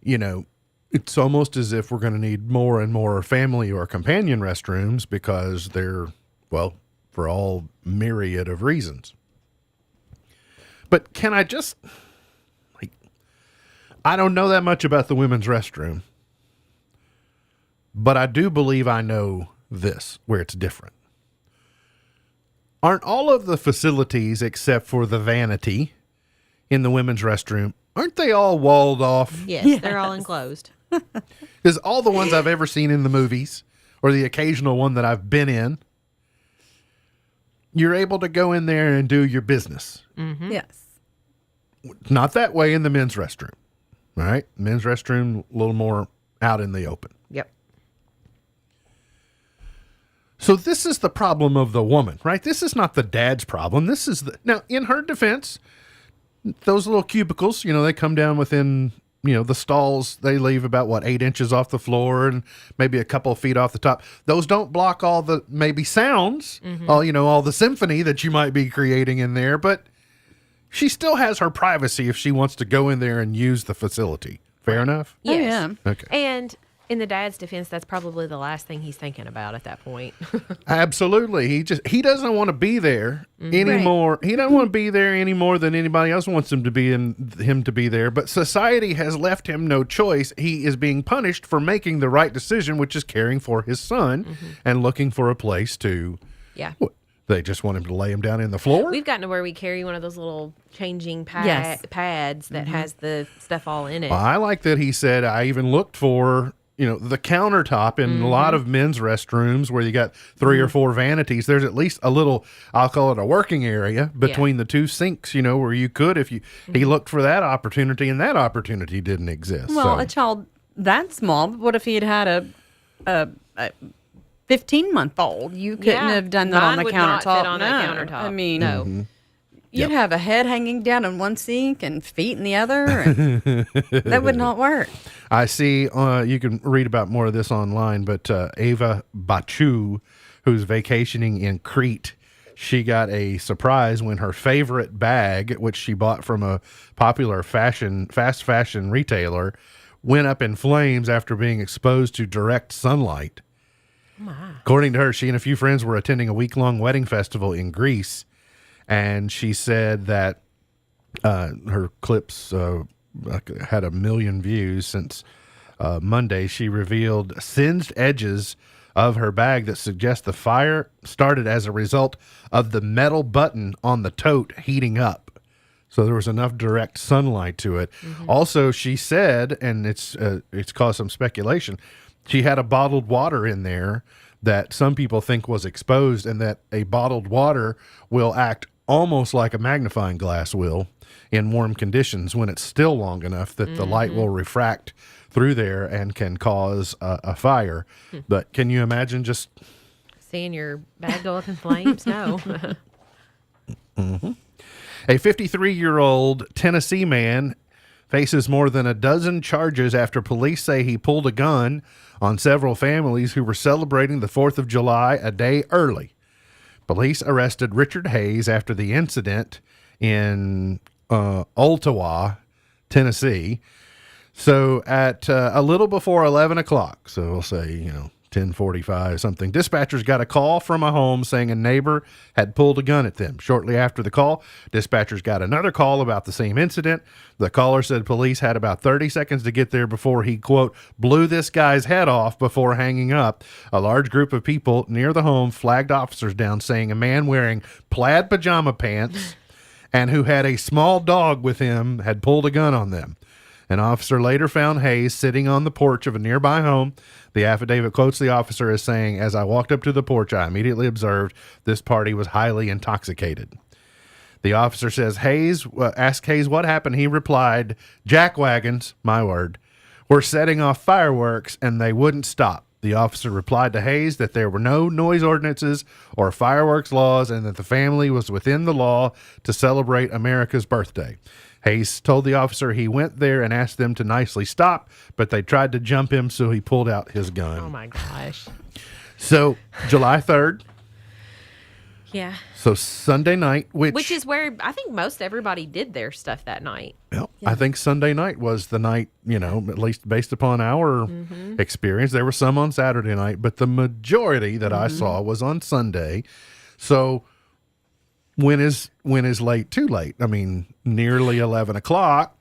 you know, it's almost as if we're going to need more and more family or companion restrooms because they're, well, for all myriad of reasons. But can I just, I don't know that much about the women's restroom, but I do believe I know this, where it's different. Aren't all of the facilities, except for the vanity in the women's restroom, aren't they all walled off? Yes, they're all enclosed. Because all the ones I've ever seen in the movies, or the occasional one that I've been in, you're able to go in there and do your business. Yes. Not that way in the men's restroom. All right. Men's restroom, a little more out in the open. Yep. So this is the problem of the woman, right? This is not the dad's problem. This is now, in her defense, those little cubicles, they come down within, the stalls, they leave about 8 inches off the floor and maybe a couple of feet off the top. Those don't block all the maybe sounds, all the symphony that you might be creating in there, but she still has her privacy if she wants to go in there and use the facility. Fair enough? Yes. Okay. And in the dad's defense, that's probably the last thing he's thinking about at that point. Absolutely. He doesn't want to be there anymore. He doesn't want to be there any more than anybody else wants him to be there. But society has left him no choice. He is being punished for making the right decision, which is caring for his son and looking for a place to. Yeah. They just want him to lay him down in the floor. We've gotten to where we carry one of those little changing Yes. pads that has the stuff all in it. I like that he said, I even looked for, the countertop in a lot of men's restrooms where you got 3 or 4 vanities. There's at least a little, I'll call it a working area between the 2 sinks, where you could, he looked for that opportunity, and that opportunity didn't exist. Well, a child that small, but what if he had had a 15-month-old? You couldn't have done that on the Mine would countertop. not fit on that countertop. I mean, no. You'd have a head hanging down in one sink and feet in the other. And that would not work. I see, you can read about more of this online, but Ava Bachu, who's vacationing in Crete, she got a surprise when her favorite bag, which she bought from a popular fast fashion retailer, went up in flames after being exposed to direct sunlight. According to her, she and a few friends were attending a week-long wedding festival in Greece, and she said that her clips had 1 million views since Monday. She revealed singed edges of her bag that suggest the fire started as a result of the metal button on the tote heating up. So there was enough direct sunlight to it. Also, she said, and it's caused some speculation, she had a bottled water in there that some people think was exposed, and that a bottled water will act almost like a magnifying glass will in warm conditions when it's still long enough that the light will refract through there and can cause a fire. But can you imagine just seeing your bag go up in flames? No. A 53-year-old Tennessee man faces more than a dozen charges after police say he pulled a gun on several families who were celebrating the 4th of July a day early. Police arrested Richard Hayes after the incident in Ottawa, Tennessee. So at a little before 11 o'clock, so we'll say, 10:45 something, dispatchers got a call from a home saying a neighbor had pulled a gun at them. Shortly after the call, dispatchers got another call about the same incident. The caller said police had about 30 seconds to get there before he, quote, blew this guy's head off before hanging up. A large group of people near the home flagged officers down, saying a man wearing plaid pajama pants and who had a small dog with him had pulled a gun on them. An officer later found Hayes sitting on the porch of a nearby home. The affidavit quotes the officer as saying, "As I walked up to the porch, I immediately observed this party was highly intoxicated." The officer says asked Hayes what happened. He replied, "Jackwagons, my word, were setting off fireworks and they wouldn't stop." The officer replied to Hayes that there were no noise ordinances or fireworks laws and that the family was within the law to celebrate America's birthday. Hayes told the officer he went there and asked them to nicely stop, but they tried to jump him, so he pulled out his gun. Oh, my gosh. So, July 3rd. Yeah. So, Sunday night, which is where I think most everybody did their stuff that night. Well, I think Sunday night was the night, at least based upon our experience. There were some on Saturday night, but the majority that I saw was on Sunday. So, when is late too late? I mean, nearly 11 o'clock.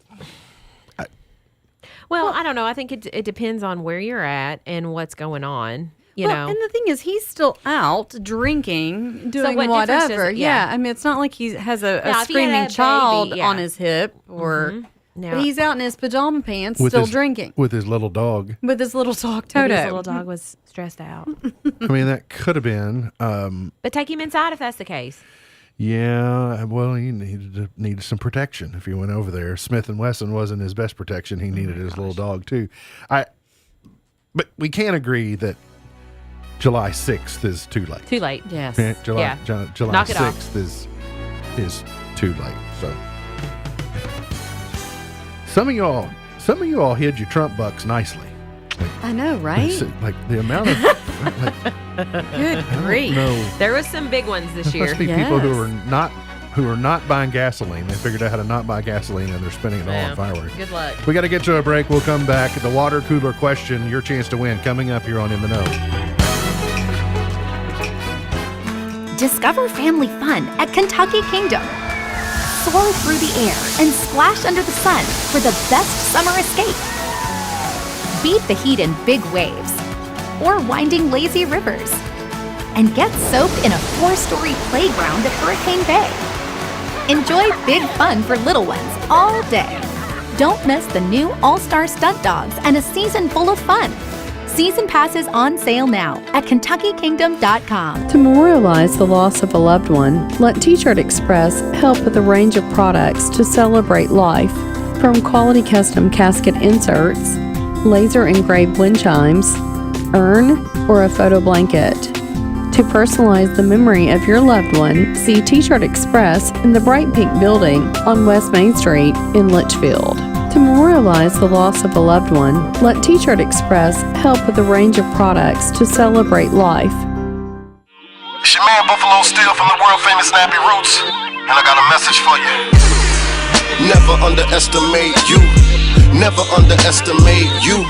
Well, I don't know. I think it depends on where you're at and what's going on. You know. And the thing is, he's still out drinking, doing what difference does whatever. it- yeah. I mean, it's not like he has a Yeah, if he had screaming a baby, child yeah. on his hip, or No. but he's out in his pajama pants, still drinking with his little dog. with his little dog Maybe Toto. his little dog was stressed out. I mean, that could have been. But take him inside if that's the case. Yeah, well, he needed some protection if he went over there. Smith & Wesson wasn't his best protection. He needed his little dog, too. But we can't agree that July 6th is too late. Too late. Yes. Yeah, July Knock it off. 6th is too late. So some of y'all hid your Trump bucks nicely. I know, right? Like the amount of Good grief. no. There was some big ones this There must year. be people who Yes. are not buying gasoline. They figured out how to not buy gasoline and they're spending it all Yeah. on fireworks. Good luck. We got to get to a break. We'll come back. The water cooler question, your chance to win, coming up here on In the Know. Discover family fun at Kentucky Kingdom. Soar through the air and splash under the sun for the best summer escape. Beat the heat in big waves or winding lazy rivers. And get soaked in a 4-story playground at Hurricane Bay. Enjoy big fun for little ones all day. Don't miss the new All-Star Stunt Dogs and a season full of fun. Season passes on sale now at KentuckyKingdom.com. To memorialize the loss of a loved one, let T-Shirt Express help with a range of products to celebrate life. From quality custom casket inserts, laser engraved wind chimes, urn, or a photo blanket. To personalize the memory of your loved one, see T-Shirt Express in the Bright Pink Building on West Main Street in Litchfield. To memorialize the loss of a loved one, let T-Shirt Express help with a range of products to celebrate life. It's your man Buffalo Steel from the world famous Nappy Roots, and I got a message for you. Never underestimate you. Never underestimate you.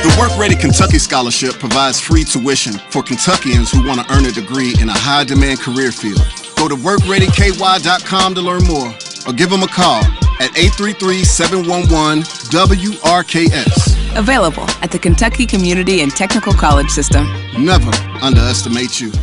The Work Ready Kentucky Scholarship provides free tuition for Kentuckians who want to earn a degree in a high-demand career field. Go to workreadyky.com to learn more, or give them a call at 833-711-WRKS. Available at the Kentucky Community and Technical College System. Never underestimate you.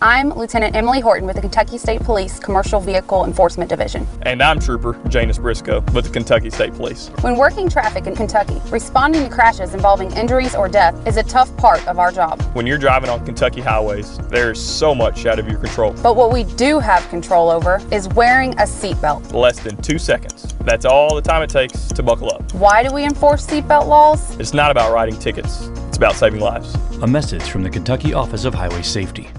I'm Lieutenant Emily Horton with the Kentucky State Police Commercial Vehicle Enforcement Division. And I'm Trooper Janus Briscoe with the Kentucky State Police. When working traffic in Kentucky, responding to crashes involving injuries or death is a tough part of our job. When you're driving on Kentucky highways, there's so much out of your control. But what we do have control over is wearing a seatbelt. Less than 2 seconds. That's all the time it takes to buckle up. Why do we enforce seatbelt laws? It's not about writing tickets. It's about saving lives. A message from the Kentucky Office of Highway Safety.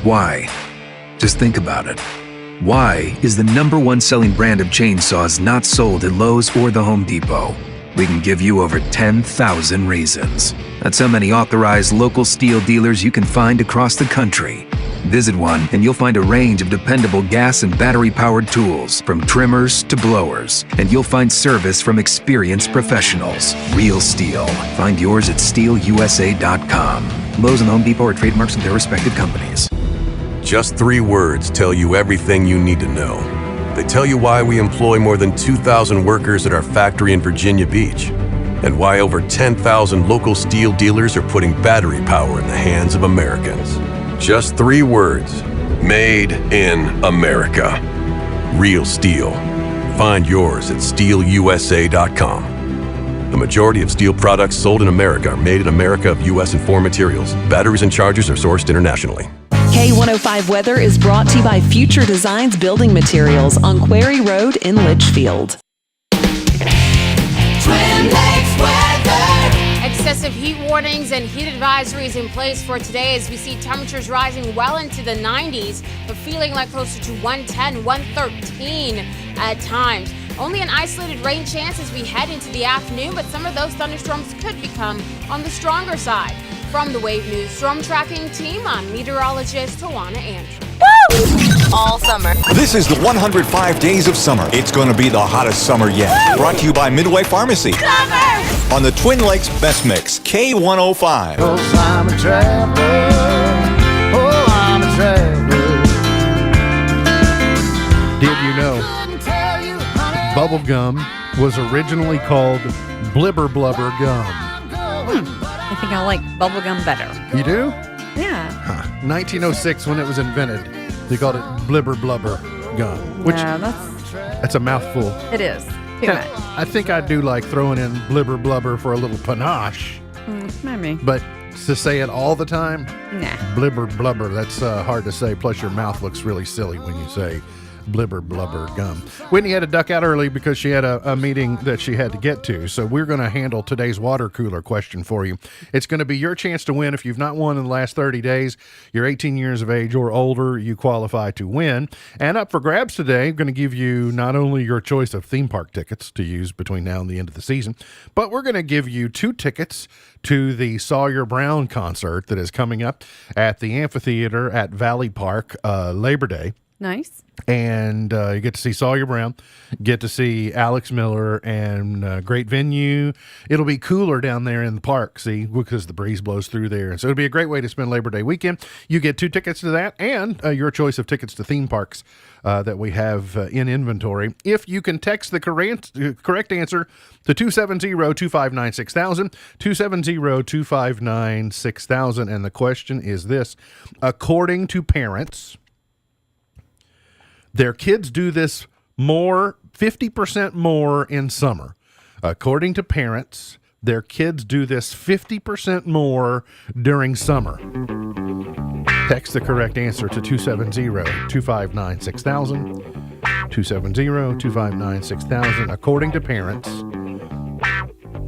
Why? Just think about it. Why is the #1 selling brand of chainsaws not sold at Lowe's or the Home Depot? We can give you over 10,000 reasons. That's how many authorized local steel dealers you can find across the country. Visit one and you'll find a range of dependable gas and battery-powered tools, from trimmers to blowers. And you'll find service from experienced professionals. Real Steel. Find yours at steelusa.com. Lowe's and Home Depot are trademarks of their respective companies. Just 3 words tell you everything you need to know. They tell you why we employ more than 2,000 workers at our factory in Virginia Beach, and why over 10,000 local steel dealers are putting battery power in the hands of Americans. Just 3 words. Made in America. Real Steel. Find yours at steelusa.com. The majority of steel products sold in America are made in America of U.S. and foreign materials. Batteries and chargers are sourced internationally. K105 Weather is brought to you by Future Designs Building Materials on Quarry Road in Litchfield. Excessive heat warnings and heat advisories in place for today as we see temperatures rising well into the 90s, but feeling like closer to 110, 113 at times. Only an isolated rain chance as we head into the afternoon, but some of those thunderstorms could become on the stronger side. From the Wave News Storm Tracking Team, I'm meteorologist Tawana Andrews. All summer. This is the 105 Days of Summer. It's going to be the hottest summer yet. Woo! Brought to you by Midway Pharmacy. Summer! On the Twin Lakes Best Mix, K105. Oh, I'm a traveler. Oh, I'm a traveler. Did you know bubble gum was originally called Blibber Blubber gum? I think I like bubble gum better. You do? Yeah. 1906, when it was invented, they called it Blibber Blubber gum. Which no, that's a mouthful. It is. Too much. I think I do like throwing in Blibber Blubber for a little panache. Maybe. But to say it all the time? Nah. Blibber Blubber, that's hard to say. Plus your mouth looks really silly when you say Blibber, blubber, gum. Whitney had to duck out early because she had a meeting that she had to get to. So we're going to handle today's water cooler question for you. It's going to be your chance to win. If you've not won in the last 30 days, you're 18 years of age or older, you qualify to win. And up for grabs today, I'm going to give you not only your choice of theme park tickets to use between now and the end of the season, but we're going to give you 2 tickets to the Sawyer Brown concert that is coming up at the amphitheater at Valley Park Labor Day. Nice. And you get to see Sawyer Brown, get to see Alex Miller, and great venue. It'll be cooler down there in the park, see, because the breeze blows through there. And so it'll be a great way to spend Labor Day weekend. You get 2 tickets to that and your choice of tickets to theme parks that we have in inventory. If you can text the correct answer to 270-259-6000, 270-259-6000. And the question is this: according to parents, their kids do this 50% more in summer. According to parents, their kids do this 50% more during summer. Text the correct answer to 270-259-6000, 270-259-6000. According to parents,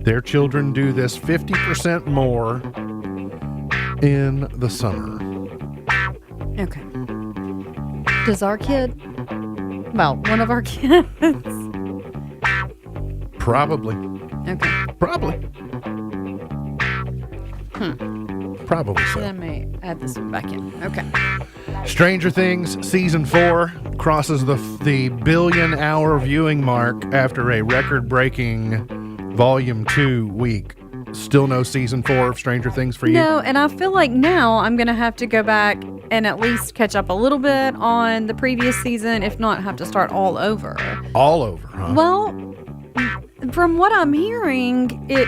their children do this 50% more in the summer. Okay. Does our kid... Well, one of our kids. Probably. Okay. Probably. Probably so. Let me add this one back in. Okay. Stranger Things Season 4 crosses the billion-hour viewing mark after a record-breaking Volume 2 week. Still no Season 4 of Stranger Things for you? No, and I feel like now I'm going to have to go back and at least catch up a little bit on the previous season, if not have to start all over. All over, huh? Well, from what I'm hearing, it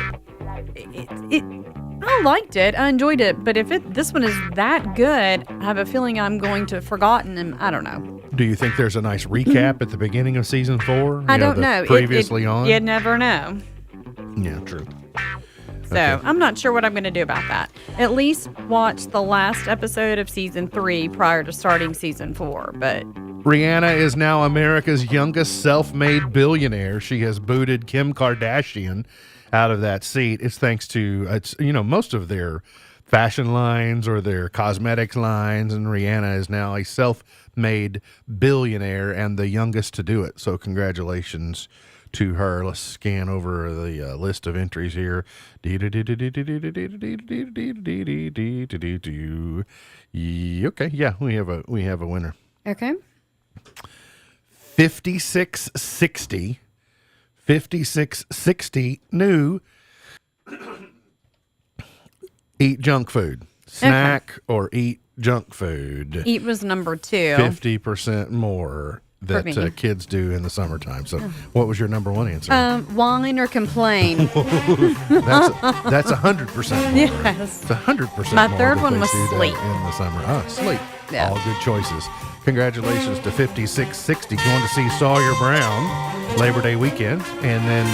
I liked it. I enjoyed it. But if this one is that good, I have a feeling I'm going to have forgotten, and I don't know. Do you think there's a nice recap at the beginning of Season 4? I don't know. Previously on? You never know. Yeah, true. So I'm not sure what I'm going to do about that. At least watch the last episode of Season 3 prior to starting Season 4. But Rihanna is now America's youngest self-made billionaire. She has booted Kim Kardashian out of that seat. It's thanks to, most of their fashion lines or their cosmetics lines, and Rihanna is now a self-made billionaire and the youngest to do it. So congratulations to her. Let's scan over the list of entries here. Okay, yeah, we have a winner. okay. 5660 new eat junk food. Snack or eat junk food. Eat was number 2. 50% more that kids do in the summertime. So what was your number 1 answer? Whine or complain. That's 100%. Yes. It's 100%. My more third that one they was do that sleep. in the summer. Sleep. Yeah. All good choices. Congratulations to 5660 going to see Sawyer Brown Labor Day weekend, and then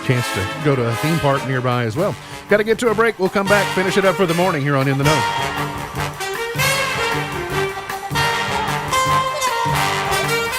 chance to go to a theme park nearby as well. Got to get to a break. We'll come back, finish it up for the morning here on In the Know.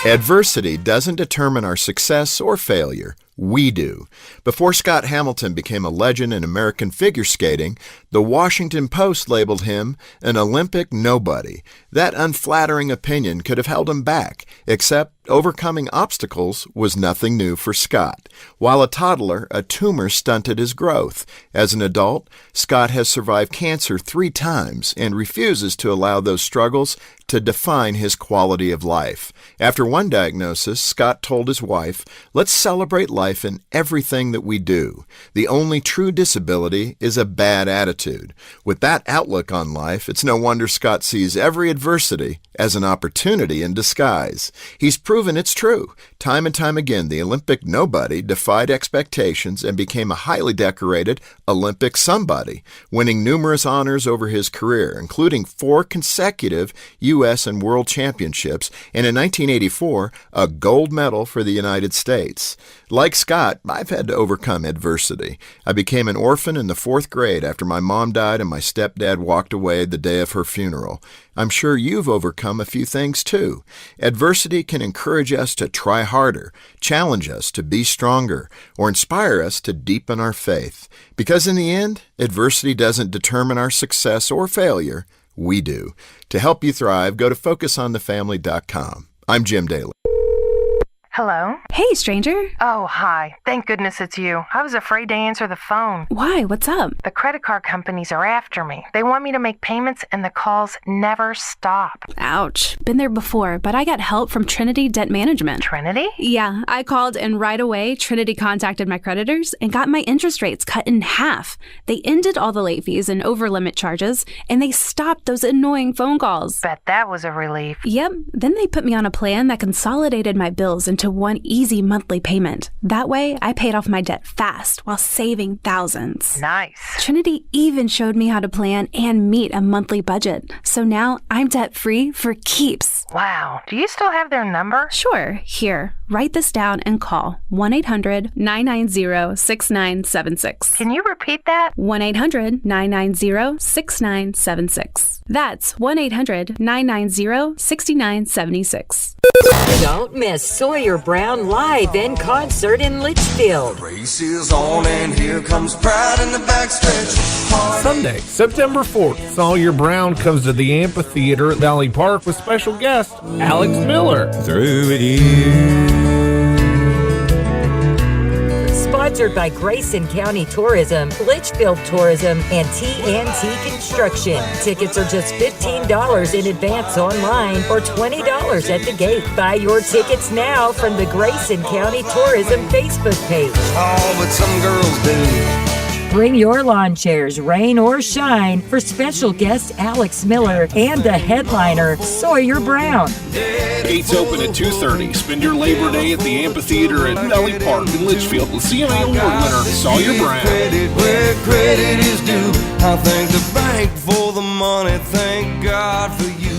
Adversity doesn't determine our success or failure. We do. Before Scott Hamilton became a legend in American figure skating, the Washington Post labeled him an Olympic nobody. That unflattering opinion could have held him back, except overcoming obstacles was nothing new for Scott. While a toddler, a tumor stunted his growth. As an adult, Scott has survived cancer 3 times and refuses to allow those struggles to define his quality of life. After one diagnosis, Scott told his wife, "Let's celebrate life in everything that we do. The only true disability is a bad attitude." With that outlook on life, it's no wonder Scott sees every adversity as an opportunity in disguise. He's proven it's true. Time and time again, the Olympic nobody defied expectations and became a highly decorated Olympic somebody, winning numerous honors over his career, including 4 consecutive U.S. and World Championships, and in 1984, a gold medal for the United States. Like Scott, I've had to overcome adversity. I became an orphan in the 4th grade after my mom died and my stepdad walked away the day of her funeral. I'm sure you've overcome a few things too. Adversity can encourage us to try harder, challenge us to be stronger, or inspire us to deepen our faith. Because in the end, adversity doesn't determine our success or failure. We do. To help you thrive, go to FocusOnTheFamily.com. I'm Jim Daly. Hello? Hey, stranger. Oh, hi. Thank goodness it's you. I was afraid to answer the phone. Why? What's up? The credit card companies are after me. They want me to make payments and the calls never stop. Ouch. Been there before, but I got help from Trinity Debt Management. Trinity? Yeah, I called and right away Trinity contacted my creditors and got my interest rates cut in half. They ended all the late fees and over-limit charges, and they stopped those annoying phone calls. Bet that was a relief. Yep. Then they put me on a plan that consolidated my bills into one easy monthly payment. That way, I paid off my debt fast while saving thousands. Nice. Trinity even showed me how to plan and meet a monthly budget. So now I'm debt-free for keeps. Wow. Do you still have their number? Sure. Here, write this down and call 1-800-990-6976. Can you repeat that? 1-800-990-6976. That's 1-800-990-6976. Don't miss Sawyer Brown live in concert in Litchfield. Race is on and here comes Pride in the backstretch. Sunday, September 4th, Sawyer Brown comes to the amphitheater at Valley Park with special guest Alex Miller. Through it is. Sponsored by Grayson County Tourism, Litchfield Tourism, and TNT Construction. Tickets are just $15 in advance online or $20 at the gate. Buy your tickets now from the Grayson County Tourism Facebook page. Oh, but some girls do. Bring your lawn chairs, rain or shine, for special guest Alex Miller and the headliner, Sawyer Brown. Gates open at 2:30. Spend your Labor Day at the amphitheater at Valley Park in Litchfield with CMA Award winner Sawyer Brown. Credit where credit is due. I thank the bank for the money. Thank God for you.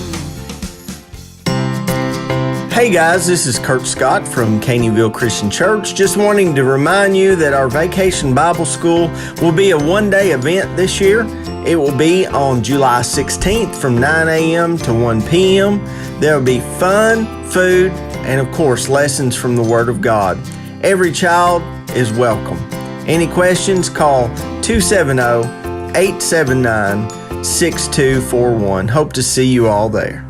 Hey guys, this is Kurt Scott from Caneyville Christian Church. Just wanting to remind you that our Vacation Bible School will be a one-day event this year. It will be on July 16th from 9 a.m. to 1 p.m. There will be fun, food, and of course lessons from the Word of God. Every child is welcome. Any questions, call 270-879-6241. Hope to see you all there.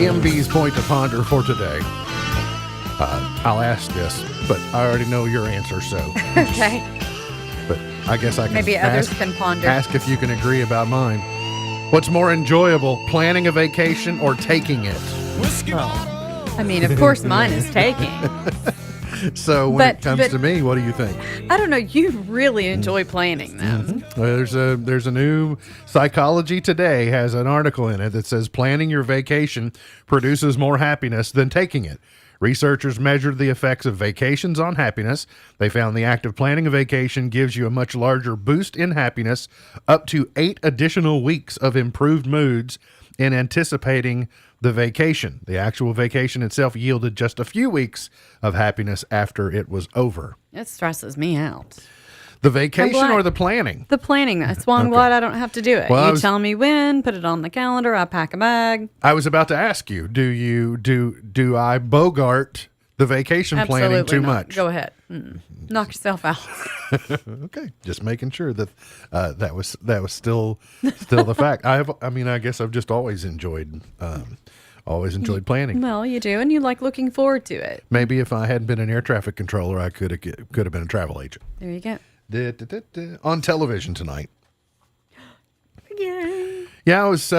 MB's point to ponder for today. I'll ask this, but I already know your answer, so. Okay. But I guess I can Maybe others can ponder. Ask if you can agree about mine. What's more enjoyable, planning a vacation or taking it? Oh, I mean, of course mine is taking. So when it comes to me, what do you think? I don't know. You really enjoy planning them. Well, there's a new Psychology Today has an article in it that says planning your vacation produces more happiness than taking it. Researchers measured the effects of vacations on happiness. They found the act of planning a vacation gives you a much larger boost in happiness, up to 8 additional weeks of improved moods in anticipating the vacation. The actual vacation itself yielded just a few weeks of happiness after it was over. It stresses me out. The vacation or the planning? The planning. That's why I'm glad I don't have to do it. Well, you tell me when, put it on the calendar, I pack a bag. I was about to ask you, do I bogart the vacation planning too much? Go ahead. Knock yourself out. Okay, just making sure that that was still the fact. I guess I've just always enjoyed planning. Well, you do, and you like looking forward to it. Maybe if I hadn't been an air traffic controller, I could have been a travel agent. There you go. On television tonight. Yay. Yeah, I was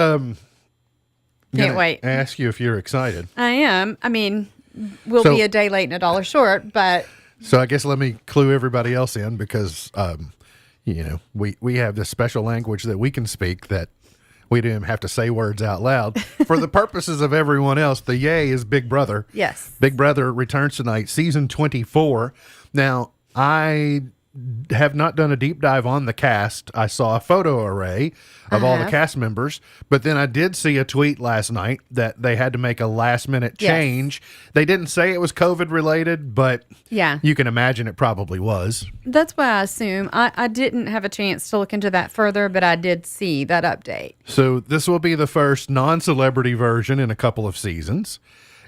Can't wait. Ask you if you're excited. I am. I mean, we'll be a day late and a dollar short, but so I guess let me clue everybody else in because we have this special language that we can speak that we didn't have to say words out loud. For the purposes of everyone else, the yay is Big Brother. Yes. Big Brother returns tonight, season 24. Now, I have not done a deep dive on the cast. I saw a photo array of all the cast members, but then I did see a tweet last night that they had to make a last-minute change. They didn't say it was COVID related, but you can imagine it probably was. That's why I assume. I didn't have a chance to look into that further, but I did see that update. So this will be the first non-celebrity version in a couple of seasons.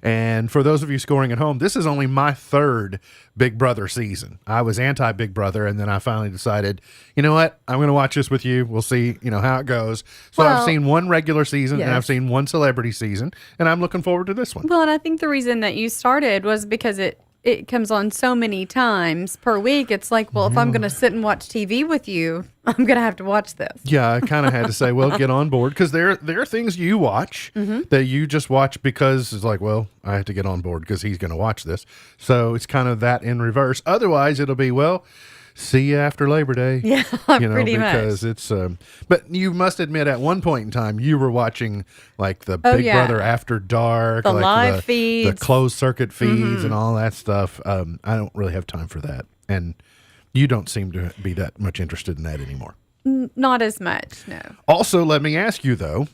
And for those of you scoring at home, this is only my third Big Brother season. I was anti-Big Brother, and then I finally decided, you know what? I'm going to watch this with you. We'll see, how it goes. So I've seen one regular season, and I've seen one celebrity season, and I'm looking forward to this one. Well, and I think the reason that you started was because it comes on so many times per week. It's like, well, if I'm going to sit and watch TV with you, I'm going to have to watch this. Yeah, I kind of had to say, well, get on board, because there are things you watch that you just watch because it's like, well, I have to get on board because he's going to watch this. So it's kind of that in reverse. Otherwise, it'll be, well, see you after Labor Day. Yeah, pretty much. Because it's, but you must admit at one point in time, you were watching like the Big Brother After Dark, the like live feeds, the closed circuit feeds and all that stuff. I don't really have time for that. And you don't seem to be that much interested in that anymore. Not as much, no. Also, let me ask you though,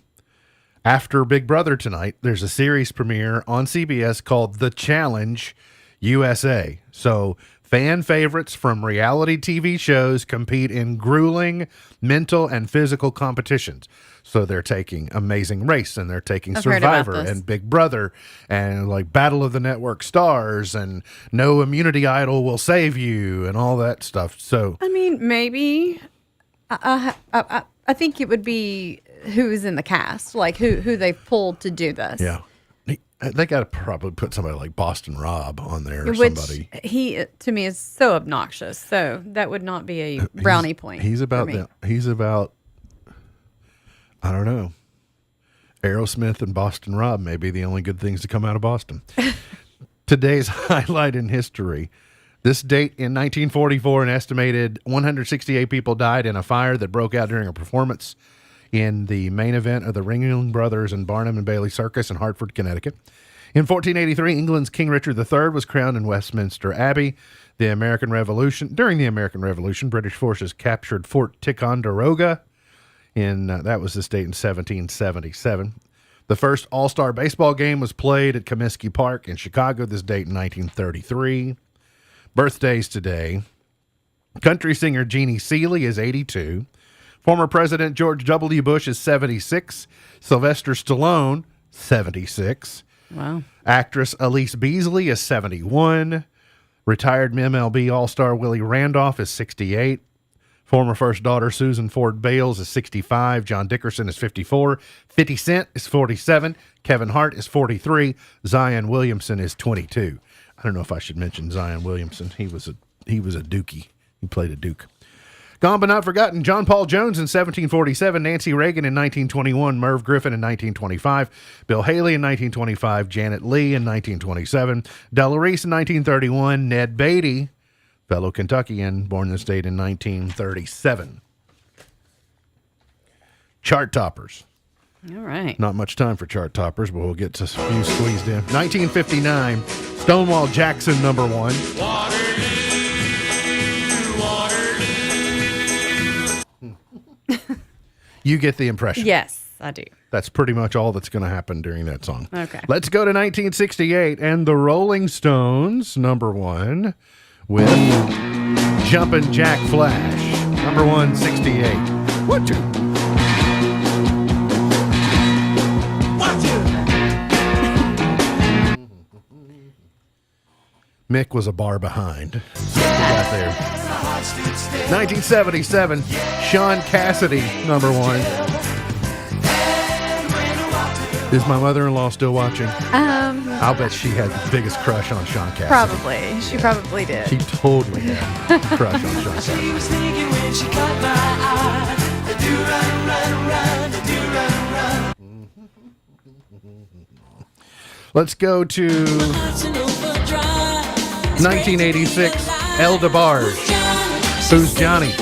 after Big Brother tonight, there's a series premiere on CBS called The Challenge USA. So fan favorites from reality TV shows compete in grueling mental and physical competitions. So they're taking Amazing Race, and they're taking Survivor and Big Brother and like Battle of the Network Stars and No Immunity Idol Will Save You and all that stuff. So I mean, maybe I think it would be who's in the cast, like who they've pulled to do this. Yeah. They got to probably put somebody like Boston Rob on there or Which somebody. He, to me, is so obnoxious. So that would not be a brownie point. He's about that. He's about, I don't know, Aerosmith and Boston Rob may be the only good things to come out of Boston. Today's highlight in history. This date in 1944, an estimated 168 people died in a fire that broke out during a performance in the main event of the Ringling Brothers and Barnum and Bailey Circus in Hartford, Connecticut. In 1483, England's King Richard III was crowned in Westminster Abbey. During the American Revolution, British forces captured Fort Ticonderoga. That was this date in 1777. The first All-Star baseball game was played at Comiskey Park in Chicago, this date in 1933. Birthdays today. Country singer Jeannie Seely is 82. Former President George W. Bush is 76. Sylvester Stallone, 76. Wow. Actress Elise Beasley is 71. Retired MLB All-Star Willie Randolph is 68. Former First Daughter Susan Ford Bales is 65. John Dickerson is 54. 50 Cent is 47. Kevin Hart is 43. Zion Williamson is 22. I don't know if I should mention Zion Williamson. He was a dookie. He played a duke. Gone but not forgotten, John Paul Jones in 1747, Nancy Reagan in 1921, Merv Griffin in 1925, Bill Haley in 1925, Janet Leigh in 1927, Della Reese in 1931, Ned Beatty, fellow Kentuckian, born in the state in 1937. Chart toppers. All right. Not much time for chart toppers, but we'll get to a few squeezed in. 1959, Stonewall Jackson, number one. You get the impression. Yes, I do. That's pretty much all that's going to happen during that song. Okay. Let's go to 1968 and the Rolling Stones, number one, with Jumpin' Jack Flash, number 168. 1, 2. Mick was a bar behind. Got there. 1977, Sean Cassidy, number one. Is my mother-in-law still watching? I'll bet she had the biggest crush on Sean Cassidy. Probably. She probably did. She totally had a crush on Sean Cassidy. She was thinking when she caught my eye, do run, run, run, do run, run. Let's go to 1986, El DeBarge. Who's Johnny?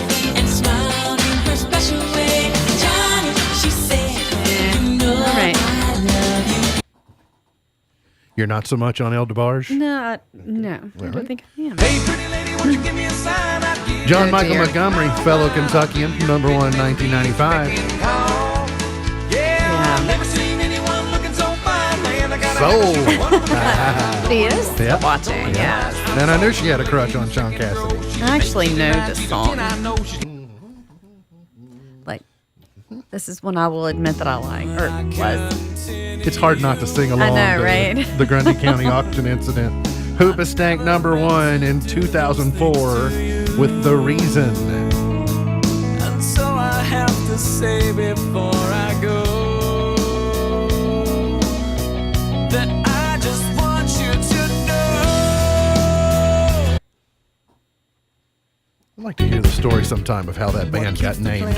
You're not so much on El DeBarge? No, I don't think I am. John Michael Montgomery, fellow Kentuckian, number one in 1995. Soul. She is Yep. watching, yeah. And I knew she had a crush on Sean Cassidy. I actually know this song. Like, this is one I will admit that I like, or was. It's hard not to sing along I know, to right? the Grundy County auction incident. Hoobastank number one in 2004 with The Reason. And so I have to say before I go that I just want you to know. I'd like to hear the story sometime of how that band got named.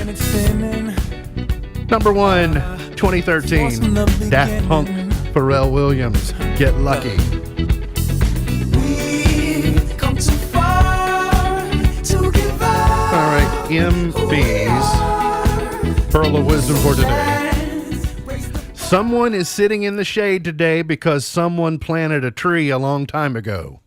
Number one, 2013, Daft Punk, Pharrell Williams, Get Lucky. All right, MB's Pearl of Wisdom for today. Someone is sitting in the shade today because someone planted a tree a long time ago.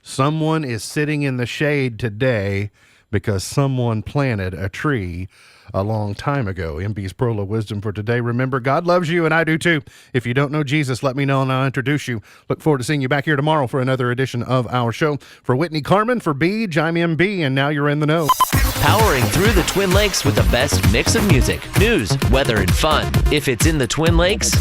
Someone is sitting in the shade today because someone planted a tree a long time ago. MB's Pearl of Wisdom for today. Remember, God loves you, and I do too. If you don't know Jesus, let me know and I'll introduce you. Look forward to seeing you back here tomorrow for another edition of our show. For Whitney Carmen, for Beej, I'm MB, and now you're in the know. Powering through the Twin Lakes with the best mix of music, news, weather, and fun. If it's in the Twin Lakes,